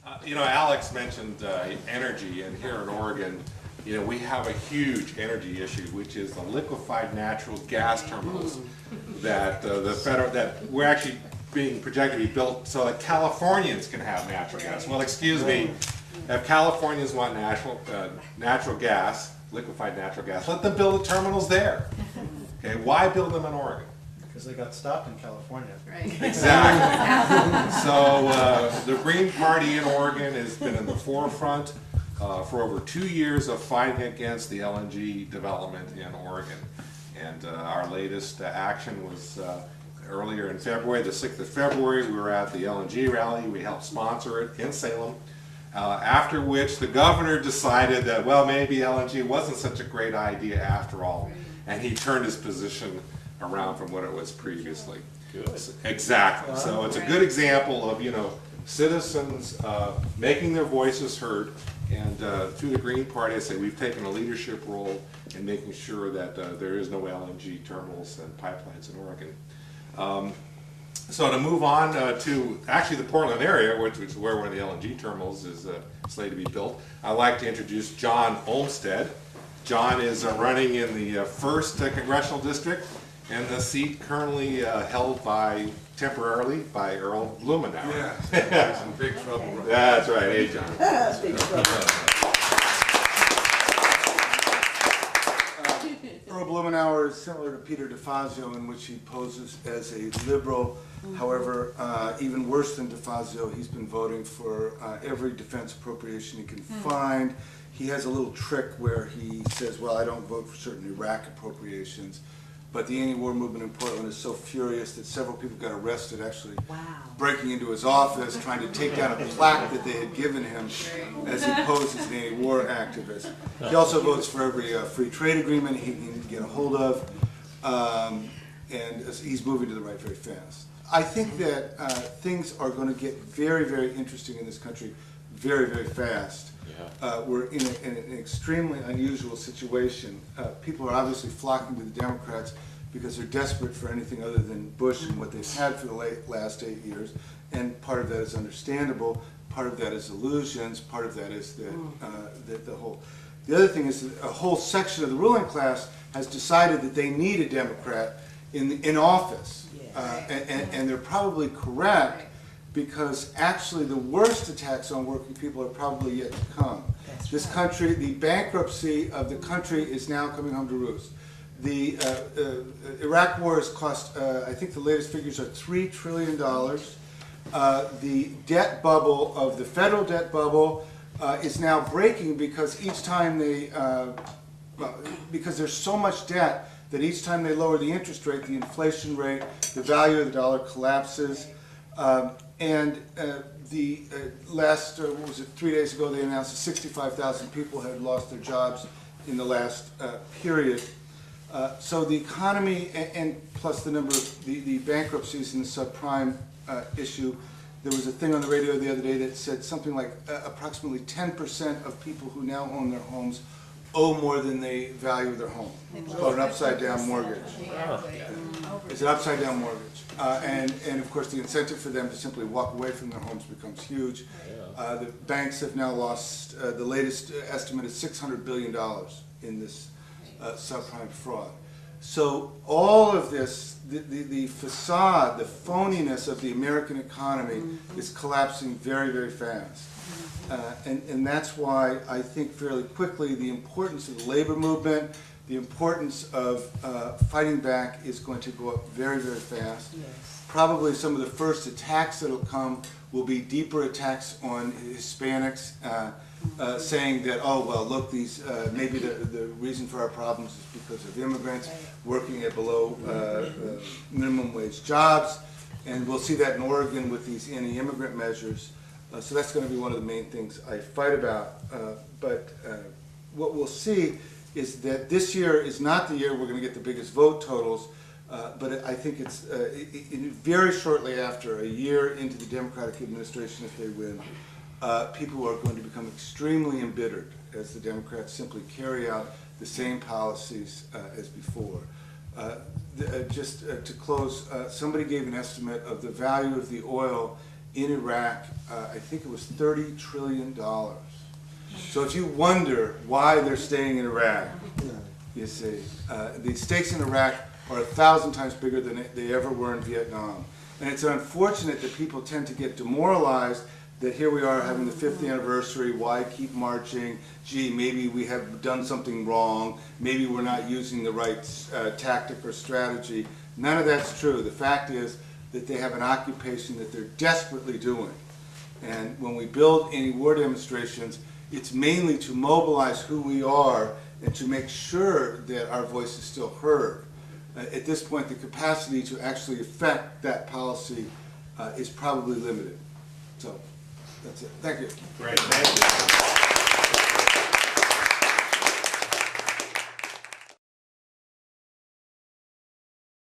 Alex mentioned energy, and here in Oregon, we have a huge energy issue, which is the liquefied natural gas terminals that that we're actually being projected to be built so that Californians can have natural gas. Well, excuse me, if Californians want natural gas, liquefied natural gas, let them build the terminals there. Okay, why build them in Oregon? Because they got stopped in California. Right. Exactly. So the Green Party in Oregon has been in the forefront for over 2 years of fighting against the LNG development in Oregon. And our latest action was earlier in February, the 6th of February, we were at the LNG rally. We helped sponsor it in Salem. After which the governor decided that, well, maybe LNG wasn't such a great idea after all. And he turned his position around from what it was previously. Good. Exactly. So it's a good example of, citizens making their voices heard. And through the Green Party, I say we've taken a leadership role in making sure that there is no LNG terminals and pipelines in Oregon. So to move on to actually the Portland area, which is where one of the LNG terminals is slated to be built, I'd like to introduce John Olmsted. John is running in the 1st Congressional District, and the seat currently held temporarily by Earl Blumenauer. Yeah, he's in big trouble. Right? That's right. Hey, John. Big trouble. Earl Blumenauer is similar to Peter DeFazio in which he poses as a liberal. However, even worse than DeFazio, he's been voting for every defense appropriation he can find. He has a little trick where he says, well, I don't vote for certain Iraq appropriations. But the anti-war movement in Portland is so furious that several people got arrested actually breaking into his office, trying to take down a plaque that they had given him as he posed as an anti-war activist. He also votes for every free trade agreement he can get a hold of, and he's moving to the right very fast. I think that things are going to get very, very interesting in this country very, very fast. We're in an extremely unusual situation. People are obviously flocking to the Democrats because they're desperate for anything other than Bush and what they've had for the last 8 years. And part of that is understandable. Part of that is illusions. Part of that is the whole. The other thing is that a whole section of the ruling class has decided that they need a Democrat in office, and they're probably correct. Because actually the worst attacks on working people are probably yet to come. This country, the bankruptcy of the country is now coming home to roost. The Iraq war has cost, I think the latest figures are $3 trillion. The debt bubble of the federal debt bubble is now breaking because each time because there's so much debt that each time they lower the interest rate, the inflation rate, the value of the dollar collapses. And the last, what was it, 3 days ago, they announced that 65,000 people had lost their jobs in the last period. So the economy, and plus the number of the bankruptcies and the subprime issue, there was a thing on the radio the other day that said something like approximately 10% of people who now own their homes owe more than they value their home. It's called an upside-down mortgage. It's an upside-down mortgage. And of course, the incentive for them to simply walk away from their homes becomes huge. The banks have now lost, the latest estimate is $600 billion in this subprime fraud. So all of this, the facade, the phoniness of the American economy is collapsing very, very fast. And that's why I think fairly quickly the importance of the labor movement, the importance of fighting back is going to go up very, very fast. Probably some of the first attacks that will come will be deeper attacks on Hispanics, saying that, oh, well, look, these maybe the reason for our problems is because of immigrants working at below minimum wage jobs. And we'll see that in Oregon with these anti-immigrant measures. So that's going to be one of the main things I fight about. But what we'll see is that this year is not the year we're going to get the biggest vote totals, but I think it's very shortly after, a year into the Democratic administration, if they win, people are going to become extremely embittered as the Democrats simply carry out the same policies as before. Just to close, somebody gave an estimate of the value of the oil in Iraq, I think it was $30 trillion. So if you wonder why they're staying in Iraq, you see, the stakes in Iraq are 1,000 times bigger than they ever were in Vietnam. And it's unfortunate that people tend to get demoralized that here we are having the 5th anniversary, why keep marching? Gee, maybe we have done something wrong, maybe we're not using the right tactic or strategy. None of that's true. The fact is that they have an occupation that they're desperately doing. And when we build anti-war demonstrations, it's mainly to mobilize who we are and to make sure that our voice is still heard. At this point, the capacity to actually affect that policy is probably limited. So that's it. Thank you. Great, thank you.